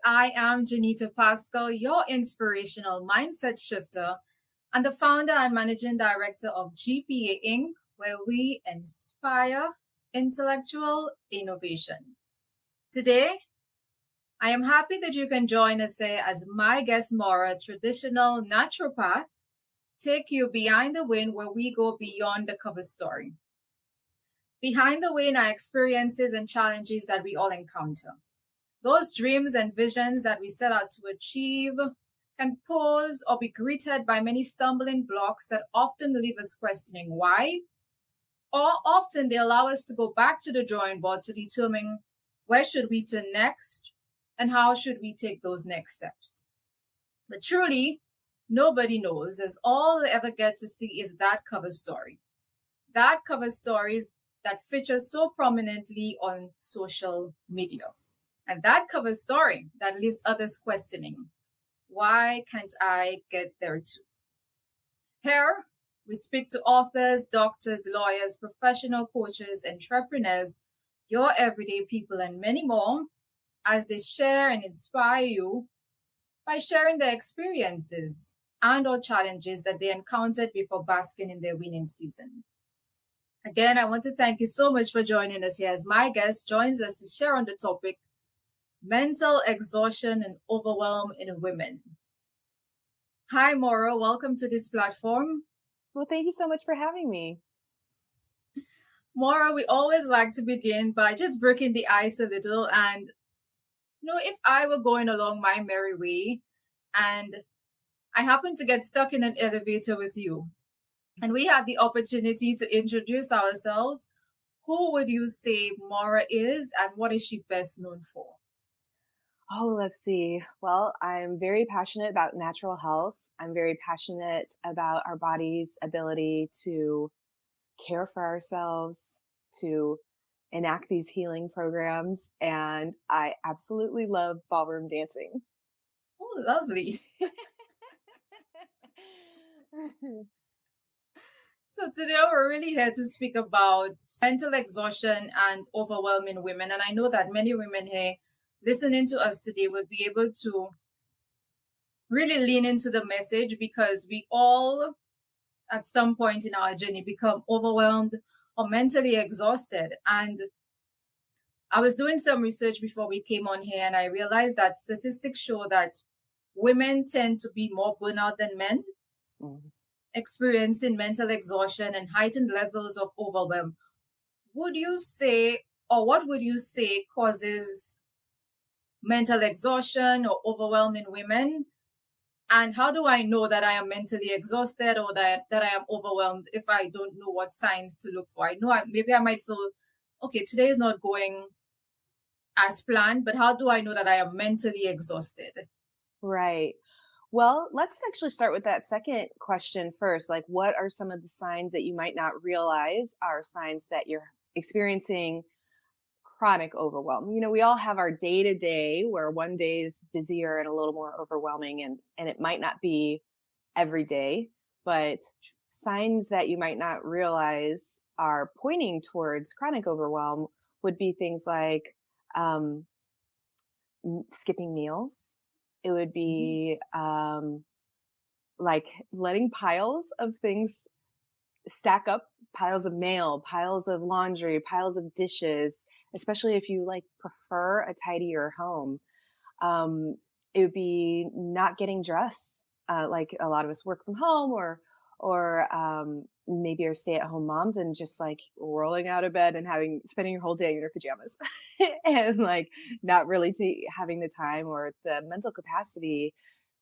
I am Janita Pascal, your inspirational mindset shifter and the founder and managing director of G.P.A Inc., where we inspire intellectual innovation. Today, I am happy that you can join us here as my guest Maura, Traditional Naturopath, take you behind the wind where we go beyond the cover story. Behind the wind are experiences and challenges that we all encounter. Those dreams and visions that we set out to achieve can pose or be greeted by many stumbling blocks that often leave us questioning why, or often they allow us to go back to the drawing board to determine where should we turn next and how should we take those next steps. But truly, nobody knows, as all they ever get to see is that cover story. That cover stories that features so prominently on social media. And that cover story that leaves others questioning, why can't I get there too? Here, we speak to authors, doctors, lawyers, professional coaches, entrepreneurs, your everyday people, and many more as they share and inspire you by sharing their experiences and or challenges that they encountered before basking in their winning season. Again, I want to thank you so much for joining us here as my guest joins us to share on the topic mental exhaustion and overwhelm in women. Hi, Maura. Welcome to this platform. Well, thank you so much for having me. Maura, we always like to begin by just breaking the ice a little. And, if I were going along my merry way and I happened to get stuck in an elevator with you, and we had the opportunity to introduce ourselves, who would you say Maura is and what is she best known for? Oh, let's see. Well, I'm very passionate about natural health. I'm very passionate about our body's ability to care for ourselves, to enact these healing programs. And I absolutely love ballroom dancing. Oh, lovely. So today we're really here to speak about mental exhaustion and overwhelming women. And I know that many women here listening to us today will be able to really lean into the message because we all, at some point in our journey, become overwhelmed or mentally exhausted. And I was doing some research before we came on here, and I realized that statistics show that women tend to be more burnout than men, experiencing mental exhaustion and heightened levels of overwhelm. Would you say, or what would you say causes mental exhaustion or overwhelm in women? And how do I know that I am mentally exhausted or that I am overwhelmed if I don't know what signs to look for? I know maybe I might feel, okay, today is not going as planned, but how do I know that I am mentally exhausted? Right. Well, let's actually start with that second question first. Like, what are some of the signs that you might not realize are signs that you're experiencing chronic overwhelm? We all have our day to day where one day is busier and a little more overwhelming, and it might not be every day, but signs that you might not realize are pointing towards chronic overwhelm would be things like skipping meals. It would be like letting piles of things stack up, piles of mail, piles of laundry, piles of dishes, especially if you prefer a tidier home. It would be not getting dressed. Like a lot of us work from home or maybe are stay-at-home moms and just rolling out of bed and spending your whole day in your pajamas and not really having the time or the mental capacity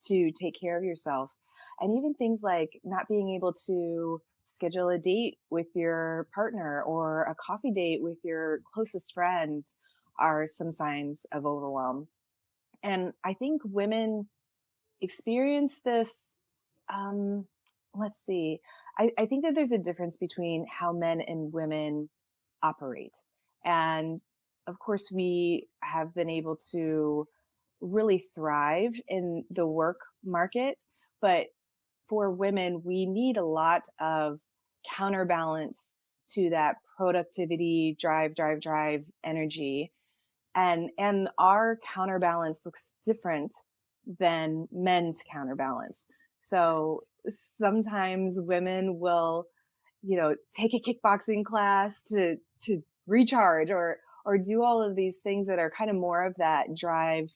to take care of yourself. And even things like not being able to schedule a date with your partner or a coffee date with your closest friends are some signs of overwhelm. And I think women experience this, let's see. I think that there's a difference between how men and women operate. And of course, we have been able to really thrive in the work market, but for women, we need a lot of counterbalance to that productivity, drive energy. And our counterbalance looks different than men's counterbalance. So sometimes women will, take a kickboxing class to recharge, or do all of these things that are kind of more of that drive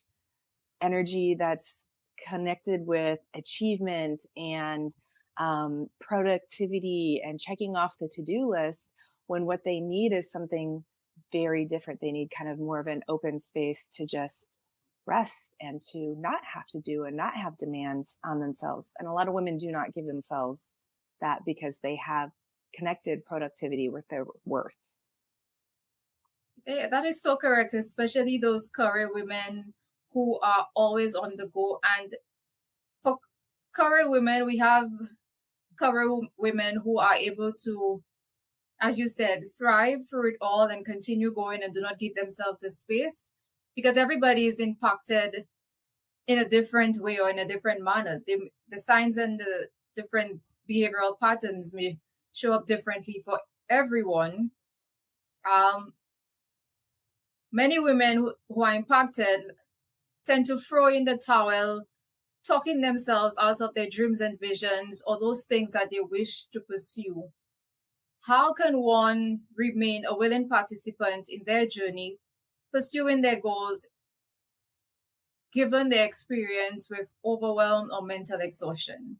energy that's connected with achievement and productivity and checking off the to-do list, when what they need is something very different. They need kind of more of an open space to just rest and to not have to do and not have demands on themselves. And a lot of women do not give themselves that because they have connected productivity with their worth. Yeah, that is so correct, especially those career women who are always on the go. And for career women, we have career women who are able to, as you said, thrive through it all and continue going and do not give themselves a space, because everybody is impacted in a different way or in a different manner. The signs and the different behavioral patterns may show up differently for everyone. Um, Many women who are impacted tend to throw in the towel, talking themselves out of their dreams and visions or those things that they wish to pursue. How can one remain a willing participant in their journey, pursuing their goals, given their experience with overwhelm or mental exhaustion?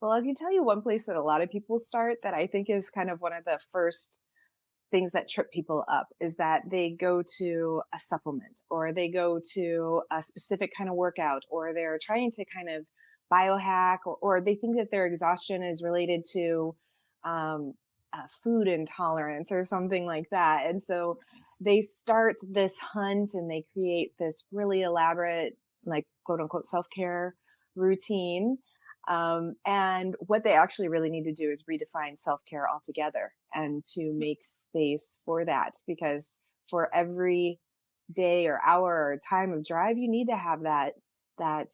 Well, I can tell you one place that a lot of people start that I think is kind of one of the first things that trip people up, is that they go to a supplement, or they go to a specific kind of workout, or they're trying to kind of biohack, or they think that their exhaustion is related to food intolerance or something like that. And so they start this hunt and they create this really elaborate, like, quote unquote, self-care routine. And what they actually really need to do is redefine self-care altogether and to make space for that, because for every day or hour or time of drive, you need to have that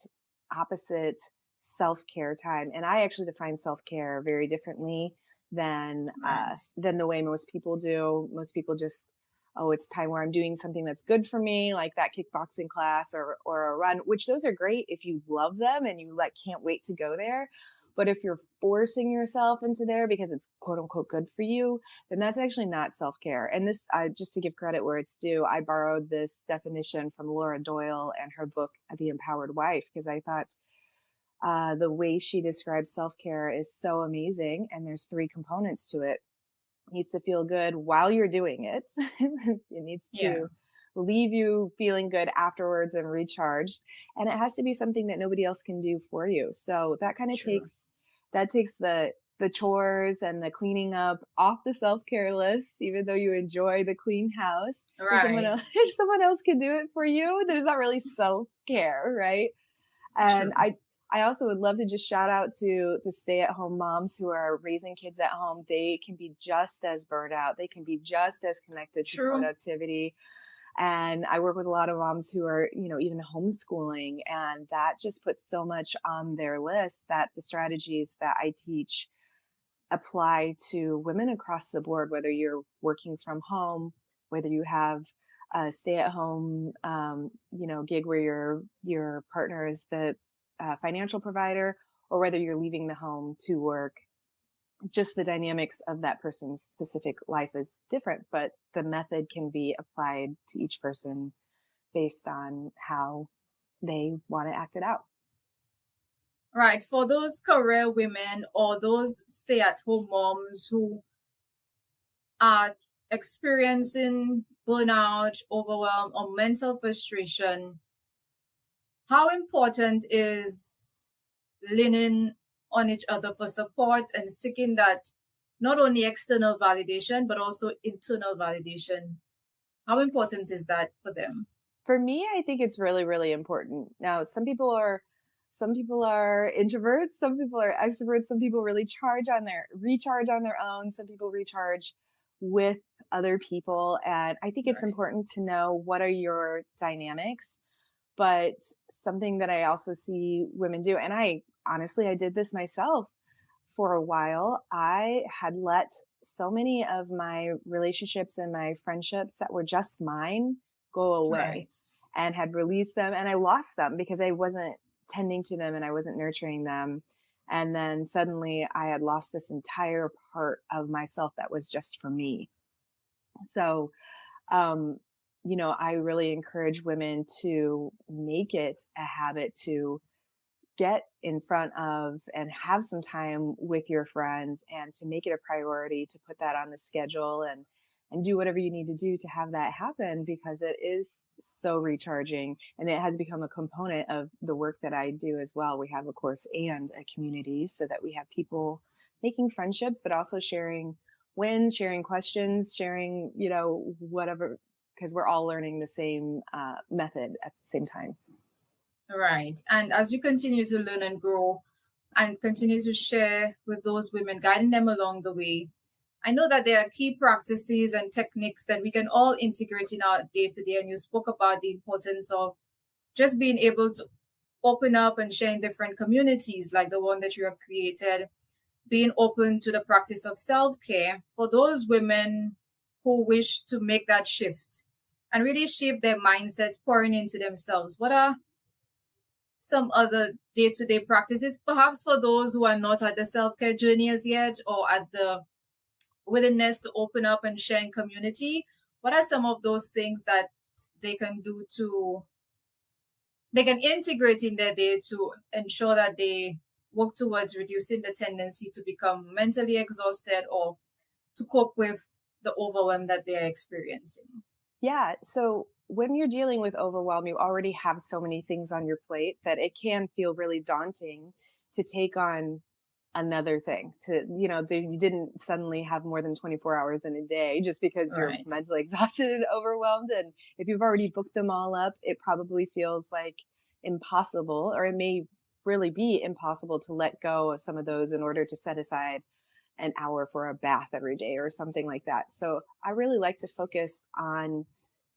opposite self-care time. And I actually define self-care very differently than Right. the way most people do. Most people just, oh, it's time where I'm doing something that's good for me, like that kickboxing class or a run, which those are great if you love them and you can't wait to go there. But if you're forcing yourself into there because it's quote unquote good for you, then that's actually not self-care. And this, just to give credit where it's due, I borrowed this definition from Laura Doyle and her book, The Empowered Wife, because I thought the way she describes self-care is so amazing. And there's 3 components to it. It needs to feel good while you're doing it. It needs Yeah. to leave you feeling good afterwards and recharged. And it has to be something that nobody else can do for you. So that kind of True. takes the chores and the cleaning up off the self-care list, even though you enjoy the clean house. If someone Right. else, if someone else can do it for you, then it's not really self-care, right? And True. I also would love to just shout out to the stay-at-home moms who are raising kids at home. They can be just as burned out. They can be just as connected to True. productivity. And I work with a lot of moms who are, even homeschooling, and that just puts so much on their list that the strategies that I teach apply to women across the board, whether you're working from home, whether you have a stay-at-home, gig where your partner is the financial provider, or whether you're leaving the home to work. Just the dynamics of that person's specific life is different, but the method can be applied to each person based on how they want to act it out. Right. For those career women or those stay at home moms who are experiencing burnout, overwhelm, or mental frustration, how important is leaning on each other for support and seeking that not only external validation, but also internal validation? How important is that for them? For me, I think it's really, really important. Now, some people are introverts, some people are extroverts, some people really recharge on their own, some people recharge with other people. And I think it's Right. important to know what are your dynamics. But something that I also see women do, and I did this myself for a while. I had let so many of my relationships and my friendships that were just mine go away, Right. and had released them, and I lost them because I wasn't tending to them and I wasn't nurturing them. And then suddenly I had lost this entire part of myself that was just for me. So, um, I really encourage women to make it a habit to get in front of and have some time with your friends, and to make it a priority to put that on the schedule, and do whatever you need to do to have that happen, because it is so recharging, and it has become a component of the work that I do as well. We have a course and a community so that we have people making friendships, but also sharing wins, sharing questions, sharing, whatever, because we're all learning the same method at the same time. Right. And as you continue to learn and grow and continue to share with those women, guiding them along the way, I know that there are key practices and techniques that we can all integrate in our day to day. And you spoke about the importance of just being able to open up and share in different communities like the one that you have created, being open to the practice of self care for those women who wish to make that shift and really shape their mindsets, pouring into themselves. What are some other day to day practices, perhaps for those who are not at the self care journey as yet or at the willingness to open up and share in community? What are some of those things that they can do to they can integrate in their day to ensure that they work towards reducing the tendency to become mentally exhausted or to cope with the overwhelm that they're experiencing? Yeah. So when you're dealing with overwhelm, you already have so many things on your plate that it can feel really daunting to take on another thing. You didn't suddenly have more than 24 hours in a day just because you're Right. mentally exhausted and overwhelmed. And if you've already booked them all up, it probably feels like impossible, or it may really be impossible to let go of some of those in order to set aside an hour for a bath every day or something like that. So I really like to focus on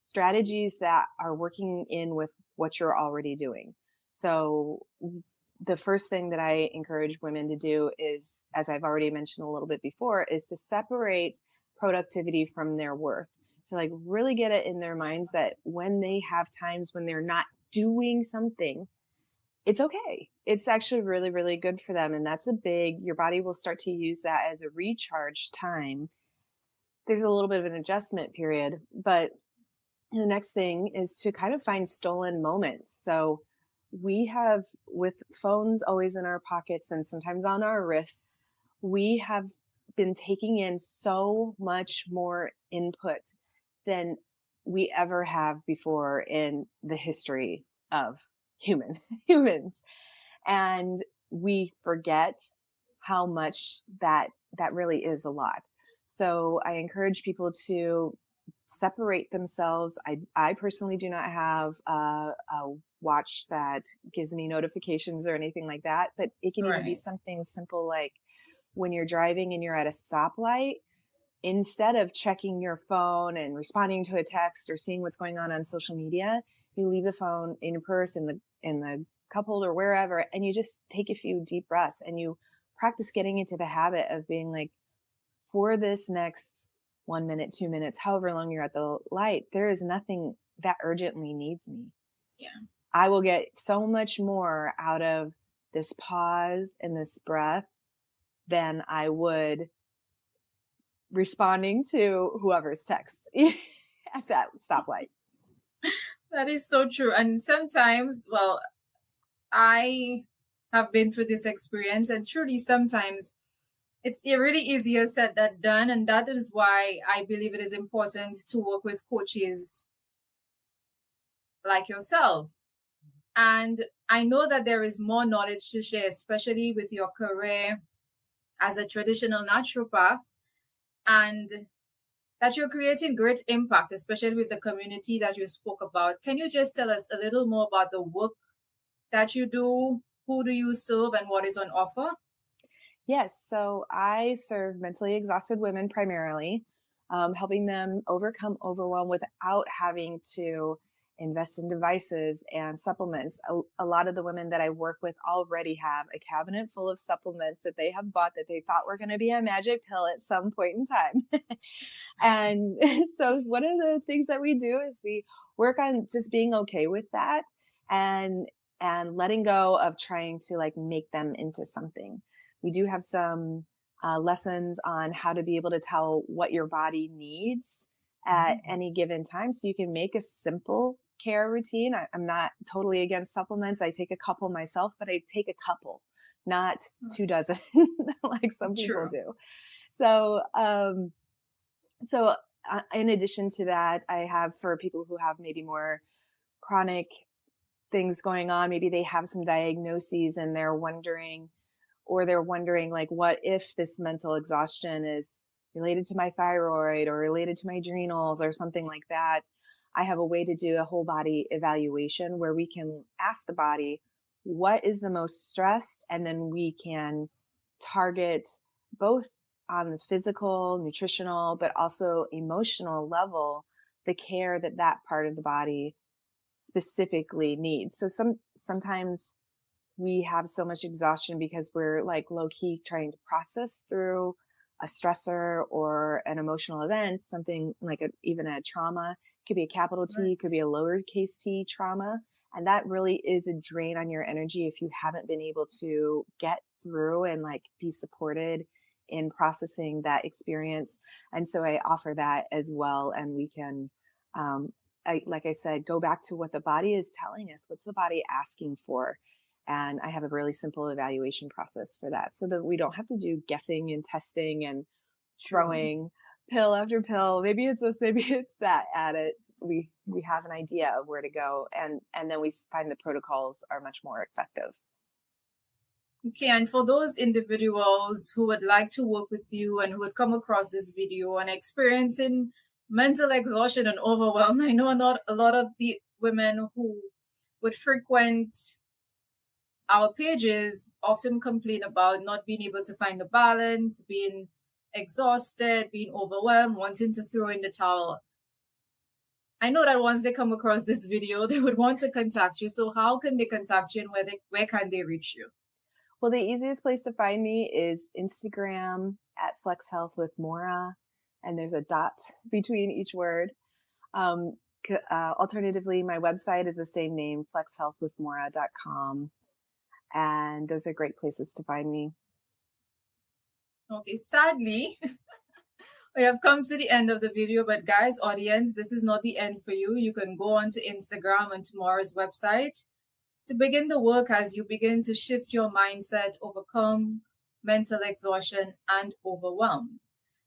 strategies that are working in with what you're already doing. So the first thing that I encourage women to do is, as I've already mentioned a little bit before, is to separate productivity from their worth. To like really get it in their minds that when they have times when they're not doing something, it's okay. It's actually really, really good for them. And that's your body will start to use that as a recharge time. There's a little bit of an adjustment period, but the next thing is to kind of find stolen moments. So we have, with phones always in our pockets and sometimes on our wrists, we have been taking in so much more input than we ever have before in the history of humans. And we forget how much that really is a lot. So I encourage people to separate themselves. I personally do not have a watch that gives me notifications or anything like that, but it can even be Right. something simple like when you're driving and you're at a stoplight, instead of checking your phone and responding to a text or seeing what's going on social media, you leave the phone in your purse, in the cup holder, wherever, and you just take a few deep breaths and you practice getting into the habit of being like, for this next 1 minute, 2 minutes, however long you're at the light, there is nothing that urgently needs me. Yeah. I will get so much more out of this pause and this breath than I would responding to whoever's text at that stoplight. That is so true. And sometimes, well, I have been through this experience, and truly sometimes it's really easier said than done. And that is why I believe it is important to work with coaches like yourself. And I know that there is more knowledge to share, especially with your career as a traditional naturopath, and that you're creating great impact, especially with the community that you spoke about. Can you just tell us a little more about the work that you do? Who do you serve and what is on offer? Yes. So I serve mentally exhausted women primarily, helping them overcome overwhelm without having to invest in devices and supplements. A lot of the women that I work with already have a cabinet full of supplements that they have bought that they thought were going to be a magic pill at some point in time. And so one of the things that we do is we work on just being okay with that and letting go of trying to like make them into something. We do have some lessons on how to be able to tell what your body needs at any given time, so you can make a simple care routine. I'm not totally against supplements. I take a couple myself, but I take a couple, not 24 like some people True. do. So, in addition to that, I have, for people who have maybe more chronic things going on, maybe they have some diagnoses and they're wondering like, what if this mental exhaustion is related to my thyroid or related to my adrenals or something like that. I have a way to do a whole body evaluation where we can ask the body, what is the most stressed? And then we can target both on the physical, nutritional, but also emotional level, the care that that part of the body specifically needs. So sometimes we have so much exhaustion because we're like low key trying to process through a stressor or an emotional event, something like even a trauma. It could be a capital T, it could be a lowercase t trauma. And that really is a drain on your energy if you haven't been able to get through and like be supported in processing that experience. And so I offer that as well. And we can, like I said, go back to what the body is telling us. What's the body asking for? And I have a really simple evaluation process for that, so that we don't have to do guessing and testing and throwing pill after pill. Maybe it's this, maybe it's that at it. We have an idea of where to go, and then we find the protocols are much more effective. Okay, and for those individuals who would like to work with you and who would come across this video and experiencing mental exhaustion and overwhelm, I know not a lot of the women who would frequent our pages often complain about not being able to find a balance, being exhausted, being overwhelmed, wanting to throw in the towel. I know that once they come across this video, they would want to contact you. So how can they contact you, and where can they reach you? Well, the easiest place to find me is Instagram at Flex Health with Maura, and there's a dot between each word. Alternatively, my website is the same name, flexhealthwithmaura.com. And those are great places to find me. Okay, sadly, we have come to the end of the video, but guys, audience, this is not the end for you. You can go on to Instagram and to Maura's website to begin the work as you begin to shift your mindset, overcome mental exhaustion and overwhelm.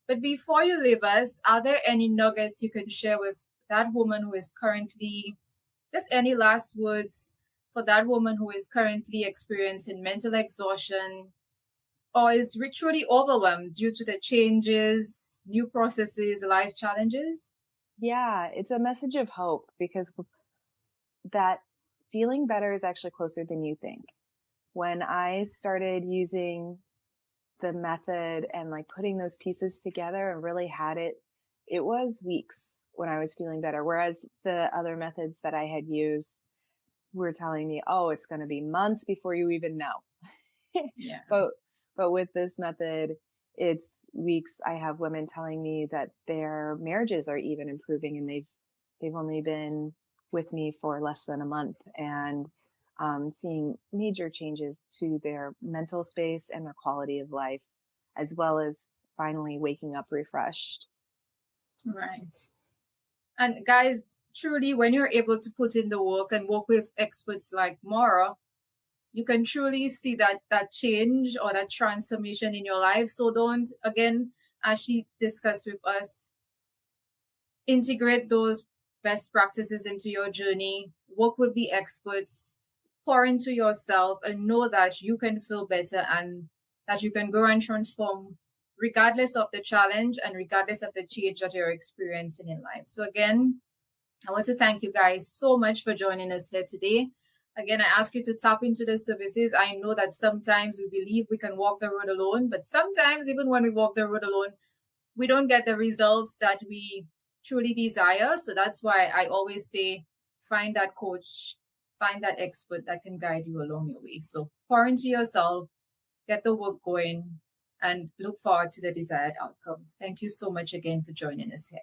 But before you leave us, are there any nuggets you can share with that woman who is currently, just any last words for that woman who is currently experiencing mental exhaustion or is truly overwhelmed due to the changes, new processes, life challenges? Yeah, it's a message of hope, because that feeling better is actually closer than you think. When I started using the method and like putting those pieces together and really had it, it was weeks when I was feeling better. Whereas the other methods that I had used were telling me, oh, it's going to be months before you even know. Yeah. But with this method, it's weeks. I have women telling me that their marriages are even improving, and they've only been with me for less than a month, and seeing major changes to their mental space and their quality of life, as well as finally waking up refreshed. Right. And guys, truly, when you're able to put in the work and work with experts like Maura, you can truly see that change or that transformation in your life. So don't, again, as she discussed with us, integrate those best practices into your journey, work with the experts, pour into yourself, and know that you can feel better and that you can grow and transform regardless of the challenge and regardless of the change that you're experiencing in life. So again, I want to thank you guys so much for joining us here today. Again, I ask you to tap into the services. I know that sometimes we believe we can walk the road alone, but sometimes even when we walk the road alone, we don't get the results that we truly desire. So that's why I always say, find that coach, find that expert that can guide you along your way. So pour into yourself, get the work going, and look forward to the desired outcome. Thank you so much again for joining us here.